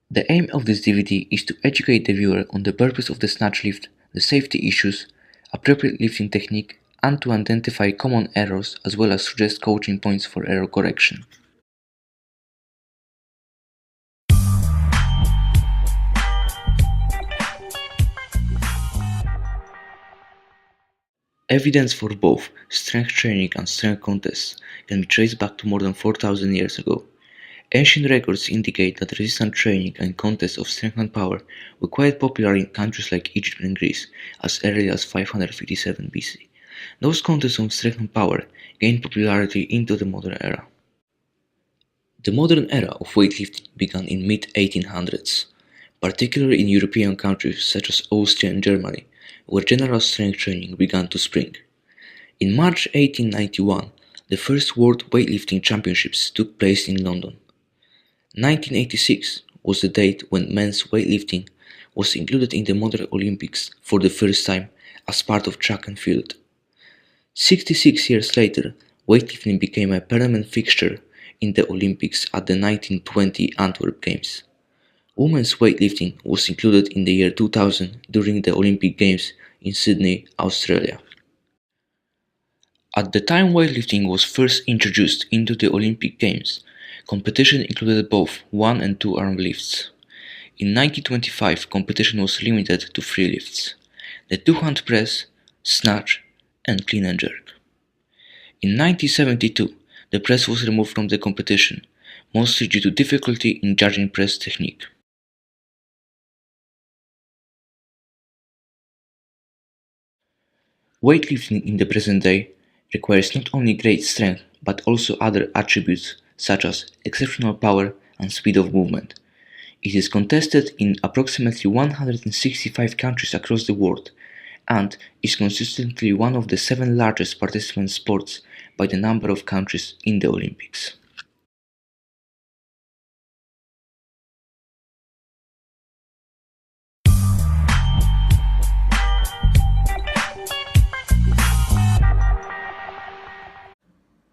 The aim of this DVD is to educate the viewer on the purpose of the snatch lift, the safety issues, appropriate lifting technique, and to identify common errors as well as suggest coaching points for error correction. Evidence for both strength training and strength contests can be traced back to more than 4,000 years ago. Ancient records indicate that resistance training and contests of strength and power were quite popular in countries like Egypt and Greece as early as 557 BC. Those contests of strength and power gained popularity into the modern era. The modern era of weightlifting began in mid-1800s, particularly in European countries such as Austria and Germany, where general strength training began to spring. In March 1891, the first World Weightlifting Championships took place in London. 1986 was the date when men's weightlifting was included in the modern Olympics for the first time as part of track and field. 66 years later, weightlifting became a permanent fixture in the Olympics at the 1920 Antwerp Games. Women's weightlifting was included in the year 2000 during the Olympic Games in Sydney, Australia. At the time weightlifting was first introduced into the Olympic Games, competition included both one and two arm lifts. In 1925, competition was limited to three lifts: the two-hand press, snatch, and clean and jerk. In 1972, the press was removed from the competition, mostly due to difficulty in judging press technique. Weightlifting in the present day requires not only great strength but also other attributes such as exceptional power and speed of movement. It is contested in approximately 165 countries across the world and is consistently one of the 7 largest participant sports by the number of countries in the Olympics.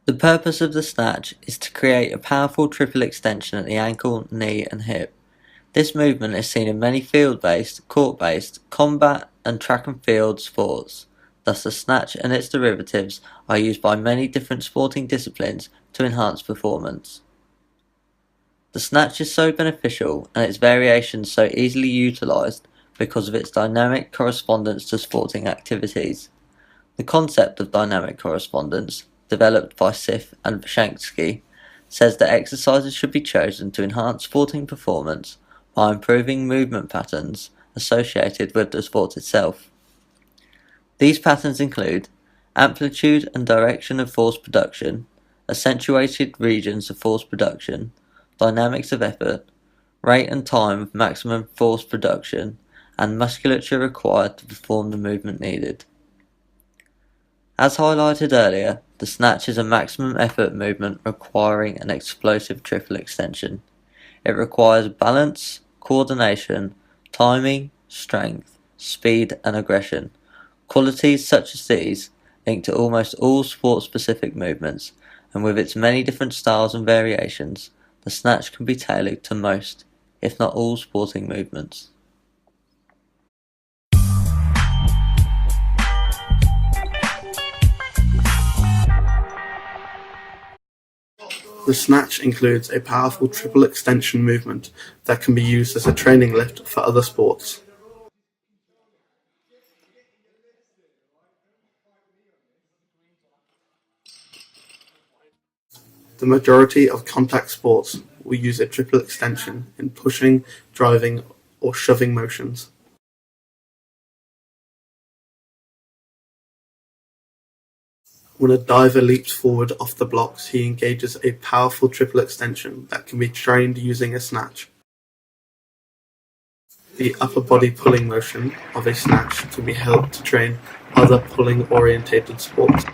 The purpose of the snatch is to create a powerful triple extension at the ankle, knee and hip. This movement is seen in many field-based, court-based, combat and track and field sports. Thus the snatch and its derivatives are used by many different sporting disciplines to enhance performance. The snatch is so beneficial and its variations so easily utilised because of its dynamic correspondence to sporting activities. The concept of dynamic correspondence, developed by Sif and Vashansky, says that exercises should be chosen to enhance sporting performance by improving movement patterns associated with the sport itself. These patterns include amplitude and direction of force production, accentuated regions of force production, dynamics of effort, rate and time of maximum force production, and musculature required to perform the movement needed. As highlighted earlier, the snatch is a maximum effort movement requiring an explosive triple extension. It requires balance, coordination, timing, strength, speed and aggression. Qualities such as these link to almost all sport-specific movements, and with its many different styles and variations, the snatch can be tailored to most, if not all, sporting movements. The snatch includes a powerful triple extension movement that can be used as a training lift for other sports. The majority of contact sports will use a triple extension in pushing, driving, or shoving motions. When a diver leaps forward off the blocks, he engages a powerful triple extension that can be trained using a snatch. The upper body pulling motion of a snatch can be helped to train other pulling-orientated sports.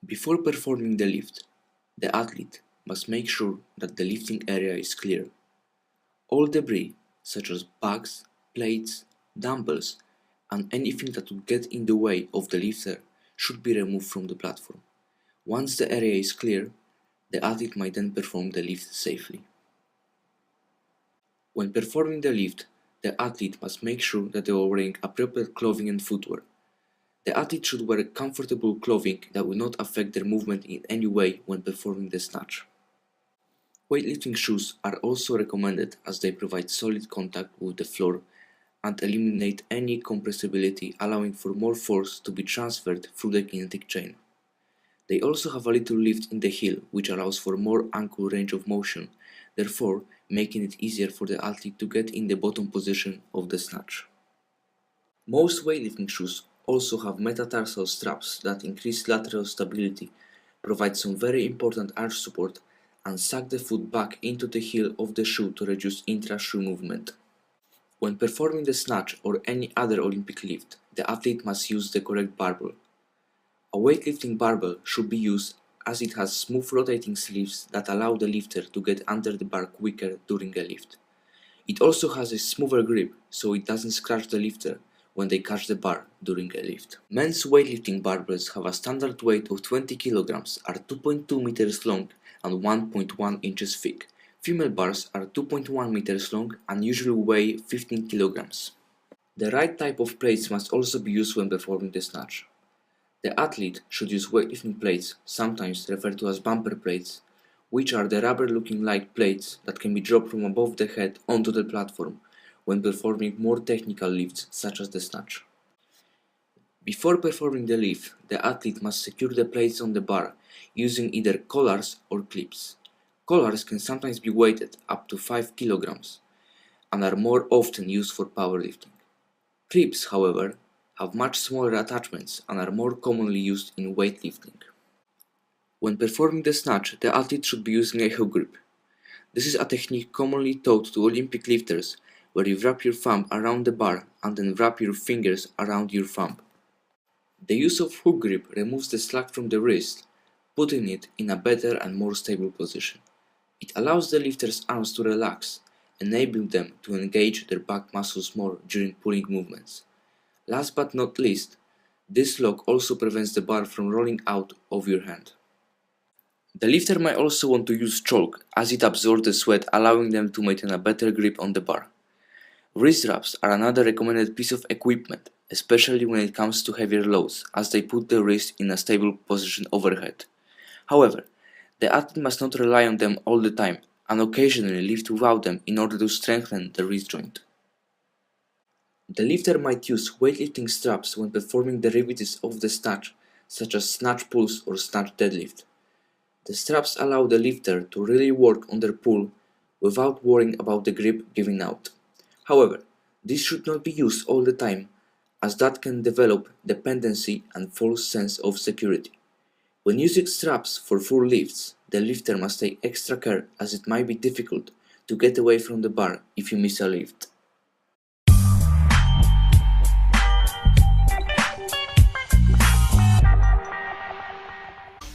Before performing the lift, the athlete must make sure that the lifting area is clear. All debris, such as bags, plates, dumbbells, and anything that would get in the way of the lifter should be removed from the platform. Once the area is clear, the athlete might then perform the lift safely. When performing the lift, the athlete must make sure that they are wearing appropriate clothing and footwear. The athlete should wear comfortable clothing that will not affect their movement in any way when performing the snatch. Weightlifting shoes are also recommended as they provide solid contact with the floor and eliminate any compressibility, allowing for more force to be transferred through the kinetic chain. They also have a little lift in the heel, which allows for more ankle range of motion, therefore making it easier for the athlete to get in the bottom position of the snatch. Most weightlifting shoes also have metatarsal straps that increase lateral stability, provide some very important arch support, and suck the foot back into the heel of the shoe to reduce intra-shoe movement. When performing the snatch or any other Olympic lift, the athlete must use the correct barbell. A weightlifting barbell should be used as it has smooth rotating sleeves that allow the lifter to get under the bar quicker during a lift. It also has a smoother grip so it doesn't scratch the lifter when they catch the bar during a lift. Men's weightlifting barbells have a standard weight of 20 kg, are 2.2 meters long and 1.1 inches thick. Female bars are 2.1 meters long and usually weigh 15 kg. The right type of plates must also be used when performing the snatch. The athlete should use weightlifting plates, sometimes referred to as bumper plates, which are the rubber-looking light plates that can be dropped from above the head onto the platform when performing more technical lifts such as the snatch. Before performing the lift, the athlete must secure the plates on the bar using either collars or clips. Collars can sometimes be weighted up to 5 kg and are more often used for powerlifting. Clips, however, have much smaller attachments and are more commonly used in weightlifting. When performing the snatch, the athlete should be using a hook grip. This is a technique commonly taught to Olympic lifters where you wrap your thumb around the bar and then wrap your fingers around your thumb. The use of hook grip removes the slack from the wrist, putting it in a better and more stable position. It allows the lifter's arms to relax, enabling them to engage their back muscles more during pulling movements. Last but not least, this lock also prevents the bar from rolling out of your hand. The lifter might also want to use chalk as it absorbs the sweat, allowing them to maintain a better grip on the bar. Wrist wraps are another recommended piece of equipment, especially when it comes to heavier loads, as they put the wrist in a stable position overhead. However, the athlete must not rely on them all the time and occasionally lift without them in order to strengthen the wrist joint. The lifter might use weightlifting straps when performing derivatives of the snatch, such as snatch pulls or snatch deadlift. The straps allow the lifter to really work on their pull without worrying about the grip giving out. However, this should not be used all the time, as that can develop dependency and false sense of security. When using straps for full lifts, the lifter must take extra care as it might be difficult to get away from the bar if you miss a lift.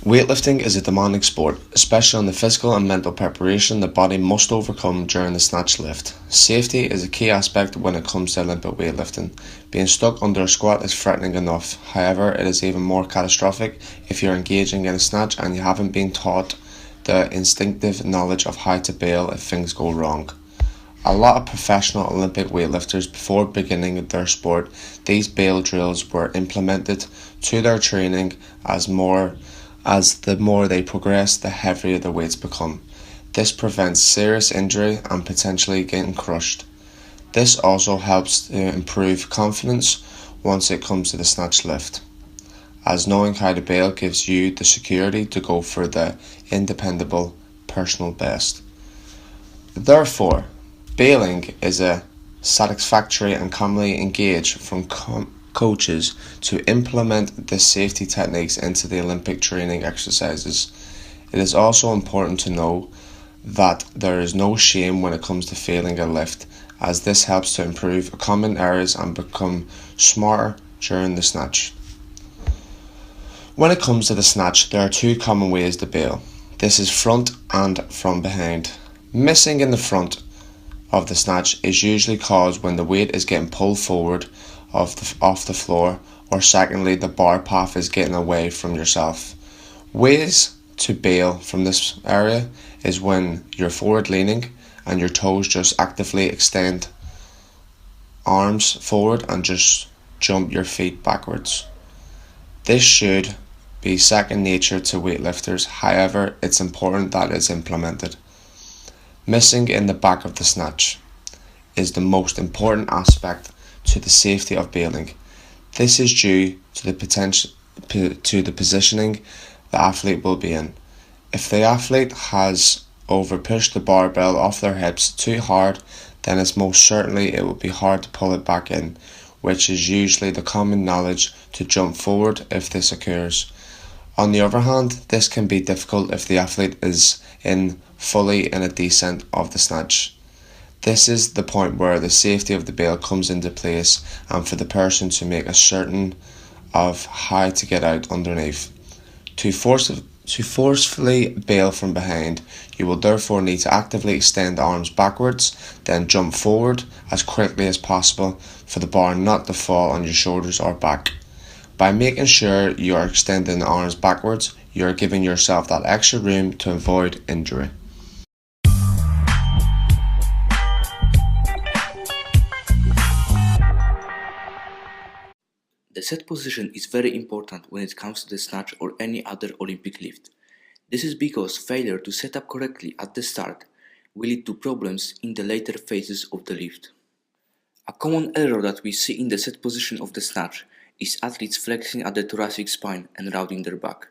Weightlifting is a demanding sport, especially on the physical and mental preparation the body must overcome during the snatch lift. Safety is a key aspect when it comes to Olympic weightlifting. Being stuck under a squat is threatening enough, however it is even more catastrophic if you're engaging in a snatch and you haven't been taught the instinctive knowledge of how to bail if things go wrong. A lot of professional Olympic weightlifters, before beginning their sport, these bail drills were implemented to their training as the more they progress, the heavier the weights become. This prevents serious injury and potentially getting crushed. This also helps to improve confidence once it comes to the snatch lift, as knowing how to bail gives you the security to go for the independable personal best. Therefore, bailing is a satisfactory and commonly engaged from coaches to implement the safety techniques into the Olympic training exercises. It is also important to know that there is no shame when it comes to failing a lift, as this helps to improve common errors and become smarter during the snatch. When it comes to the snatch, there are two common ways to bail. This is front and from behind. Missing in the front of the snatch is usually caused when the weight is getting pulled forward off the floor, or secondly, the bar path is getting away from yourself. Ways to bail from this area is when you're forward leaning and your toes just actively extend arms forward and just jump your feet backwards. This should be second nature to weightlifters, however, it's important that it's implemented. Missing in the back of the snatch is the most important aspect to the safety of bailing. This is due to the positioning the athlete will be in. If the athlete has overpushed the barbell off their hips too hard, then it's most certainly it will be hard to pull it back in, which is usually the common knowledge to jump forward if this occurs. On the other hand, this can be difficult if the athlete is fully in a descent of the snatch. This is the point where the safety of the bail comes into place and for the person to make a certain of how to get out underneath. To forcefully bail from behind, you will therefore need to actively extend the arms backwards, then jump forward as quickly as possible for the bar not to fall on your shoulders or back. By making sure you are extending the arms backwards, you are giving yourself that extra room to avoid injury. The set position is very important when it comes to the snatch or any other Olympic lift. This is because failure to set up correctly at the start will lead to problems in the later phases of the lift. A common error that we see in the set position of the snatch is athletes flexing at the thoracic spine and rounding their back.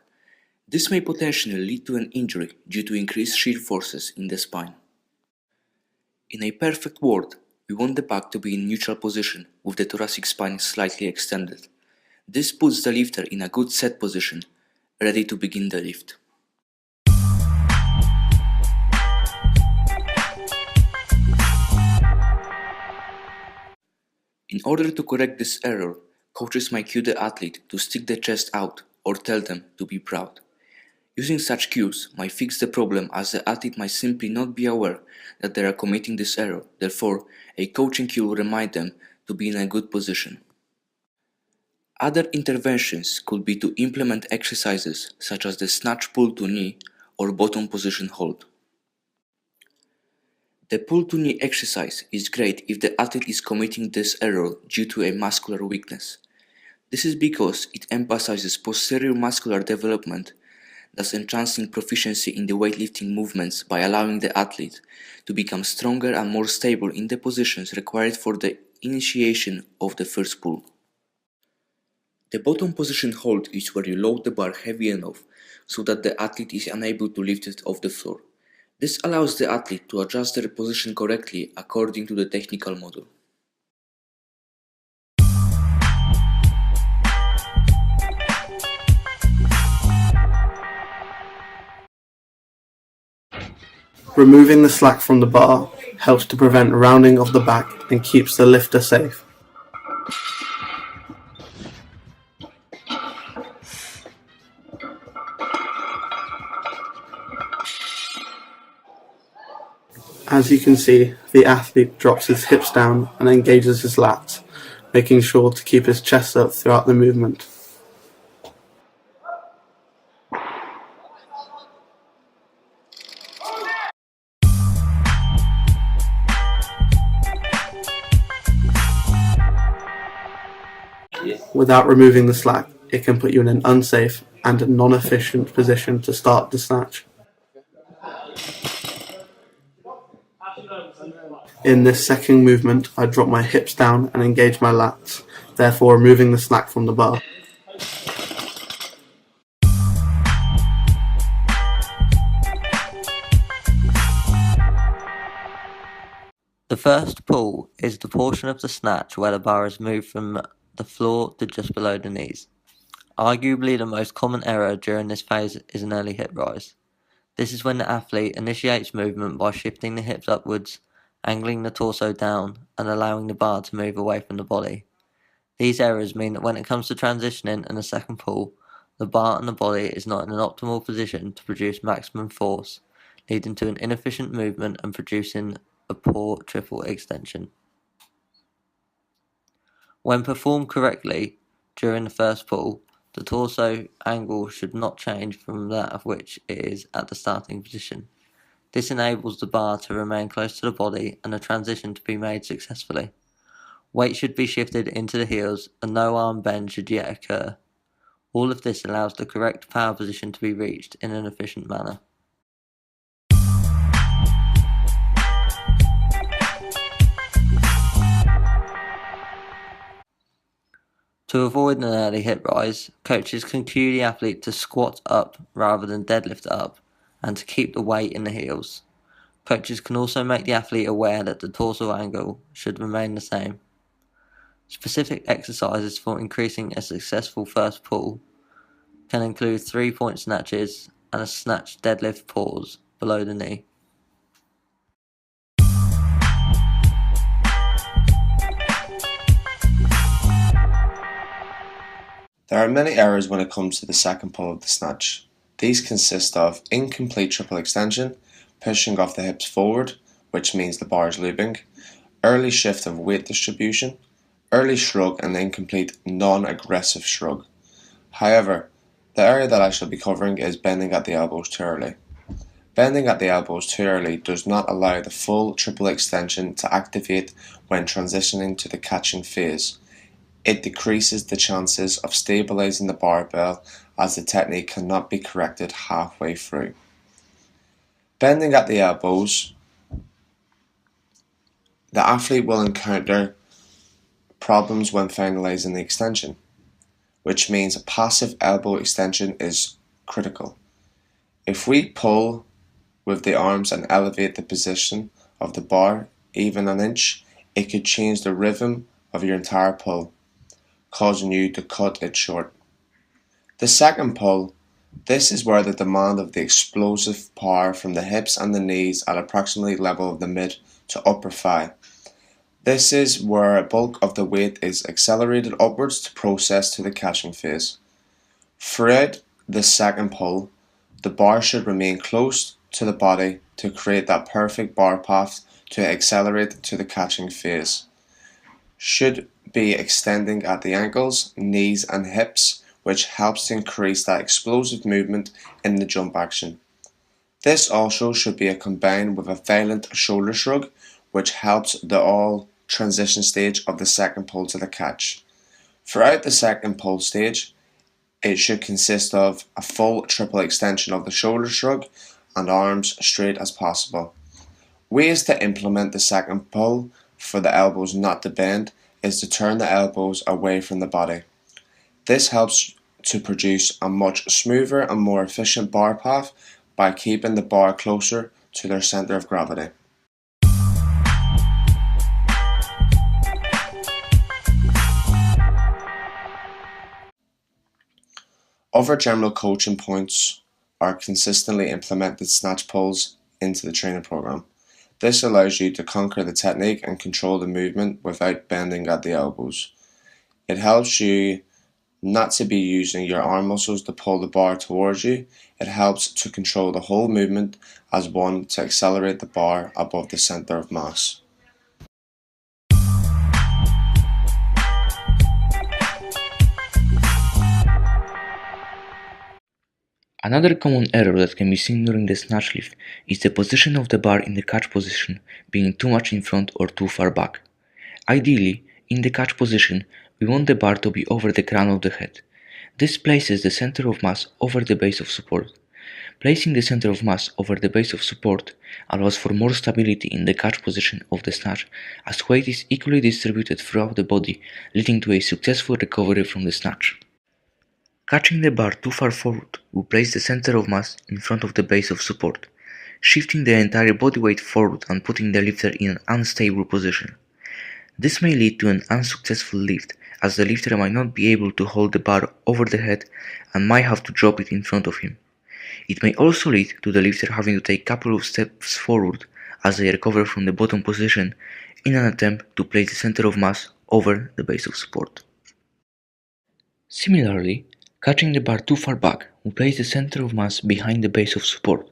This may potentially lead to an injury due to increased shear forces in the spine. In a perfect world, we want the back to be in neutral position with the thoracic spine slightly extended. This puts the lifter in a good set position, ready to begin the lift. In order to correct this error, coaches might cue the athlete to stick the chest out or tell them to be proud. Using such cues might fix the problem as the athlete might simply not be aware that they are committing this error, therefore a coaching cue will remind them to be in a good position. Other interventions could be to implement exercises such as the snatch pull to knee or bottom position hold. The pull to knee exercise is great if the athlete is committing this error due to a muscular weakness. This is because it emphasizes posterior muscular development, thus enhancing proficiency in the weightlifting movements by allowing the athlete to become stronger and more stable in the positions required for the initiation of the first pull. The bottom position hold is where you load the bar heavy enough so that the athlete is unable to lift it off the floor. This allows the athlete to adjust their position correctly according to the technical model. Removing the slack from the bar helps to prevent rounding of the back and keeps the lifter safe. As you can see, the athlete drops his hips down and engages his lats, making sure to keep his chest up throughout the movement. Without removing the slack, it can put you in an unsafe and non-efficient position to start the snatch. In this second movement, I drop my hips down and engage my lats, therefore removing the slack from the bar. The first pull is the portion of the snatch where the bar is moved from the floor to just below the knees. Arguably the most common error during this phase is an early hip rise. This is when the athlete initiates movement by shifting the hips upwards, angling the torso down, and allowing the bar to move away from the body. These errors mean that when it comes to transitioning and the second pull, the bar and the body is not in an optimal position to produce maximum force, leading to an inefficient movement and producing a poor triple extension. When performed correctly during the first pull, the torso angle should not change from that of which it is at the starting position. This enables the bar to remain close to the body and the transition to be made successfully. Weight should be shifted into the heels and no arm bend should yet occur. All of this allows the correct power position to be reached in an efficient manner. To avoid an early hip rise, coaches can cue the athlete to squat up rather than deadlift up and to keep the weight in the heels. Coaches can also make the athlete aware that the dorsal angle should remain the same. Specific exercises for increasing a successful first pull can include 3-point snatches and a snatch deadlift pause below the knee. There are many errors when it comes to the second pull of the snatch. These consist of incomplete triple extension, pushing off the hips forward, which means the bar is looping, early shift of weight distribution, early shrug and incomplete non-aggressive shrug. However, the area that I shall be covering is bending at the elbows too early. Bending at the elbows too early does not allow the full triple extension to activate when transitioning to the catching phase. It decreases the chances of stabilizing the barbell as the technique cannot be corrected halfway through. Bending at the elbows, the athlete will encounter problems when finalizing the extension, which means a passive elbow extension is critical. If we pull with the arms and elevate the position of the bar even an inch, it could change the rhythm of your entire pull, causing you to cut it short. The second pull, this is where the demand of the explosive power from the hips and the knees at approximately level of the mid to upper thigh. This is where a bulk of the weight is accelerated upwards to process to the catching phase. Throughout the second pull, the bar should remain close to the body to create that perfect bar path to accelerate to the catching phase. Should be extending at the ankles, knees and hips, which helps to increase that explosive movement in the jump action. This also should be combined with a violent shoulder shrug, which helps the all transition stage of the second pull to the catch. Throughout the second pull stage, it should consist of a full triple extension of the shoulder shrug and arms straight as possible. Ways to implement the second pull for the elbows not to bend is to turn the elbows away from the body. This helps to produce a much smoother and more efficient bar path by keeping the bar closer to their center of gravity. Other general coaching points are consistently implemented snatch pulls into the training program. This allows you to conquer the technique and control the movement without bending at the elbows. It helps you not to be using your arm muscles to pull the bar towards you. It helps to control the whole movement as one to accelerate the bar above the center of mass. Another common error that can be seen during the snatch lift is the position of the bar in the catch position being too much in front or too far back. Ideally, in the catch position, we want the bar to be over the crown of the head. This places the center of mass over the base of support. Placing the center of mass over the base of support allows for more stability in the catch position of the snatch, as weight is equally distributed throughout the body, leading to a successful recovery from the snatch. Catching the bar too far forward will place the center of mass in front of the base of support, shifting the entire body weight forward and putting the lifter in an unstable position. This may lead to an unsuccessful lift, as the lifter might not be able to hold the bar over the head and might have to drop it in front of him. It may also lead to the lifter having to take a couple of steps forward as they recover from the bottom position in an attempt to place the center of mass over the base of support. Similarly, catching the bar too far back will place the center of mass behind the base of support.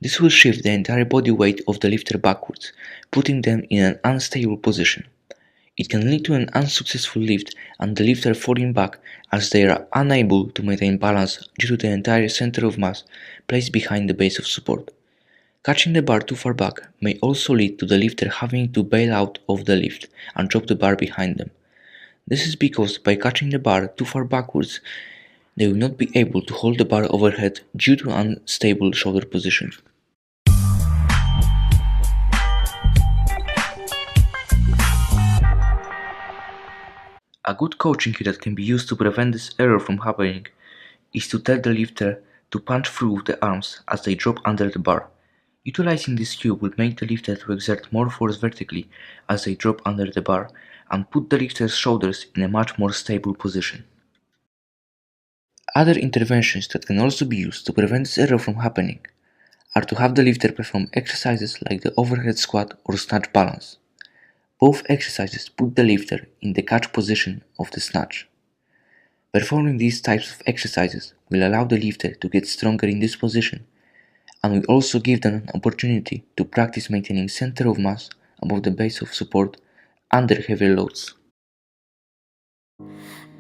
This will shift the entire body weight of the lifter backwards, putting them in an unstable position. It can lead to an unsuccessful lift and the lifter falling back as they are unable to maintain balance due to the entire center of mass placed behind the base of support. Catching the bar too far back may also lead to the lifter having to bail out of the lift and drop the bar behind them. This is because by catching the bar too far backwards, they will not be able to hold the bar overhead due to unstable shoulder position. A good coaching cue that can be used to prevent this error from happening is to tell the lifter to punch through the arms as they drop under the bar. Utilizing this cue will make the lifter to exert more force vertically as they drop under the bar and put the lifter's shoulders in a much more stable position. Other interventions that can also be used to prevent this error from happening are to have the lifter perform exercises like the overhead squat or snatch balance. Both exercises put the lifter in the catch position of the snatch. Performing these types of exercises will allow the lifter to get stronger in this position and will also give them an opportunity to practice maintaining center of mass above the base of support under heavier loads.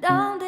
Down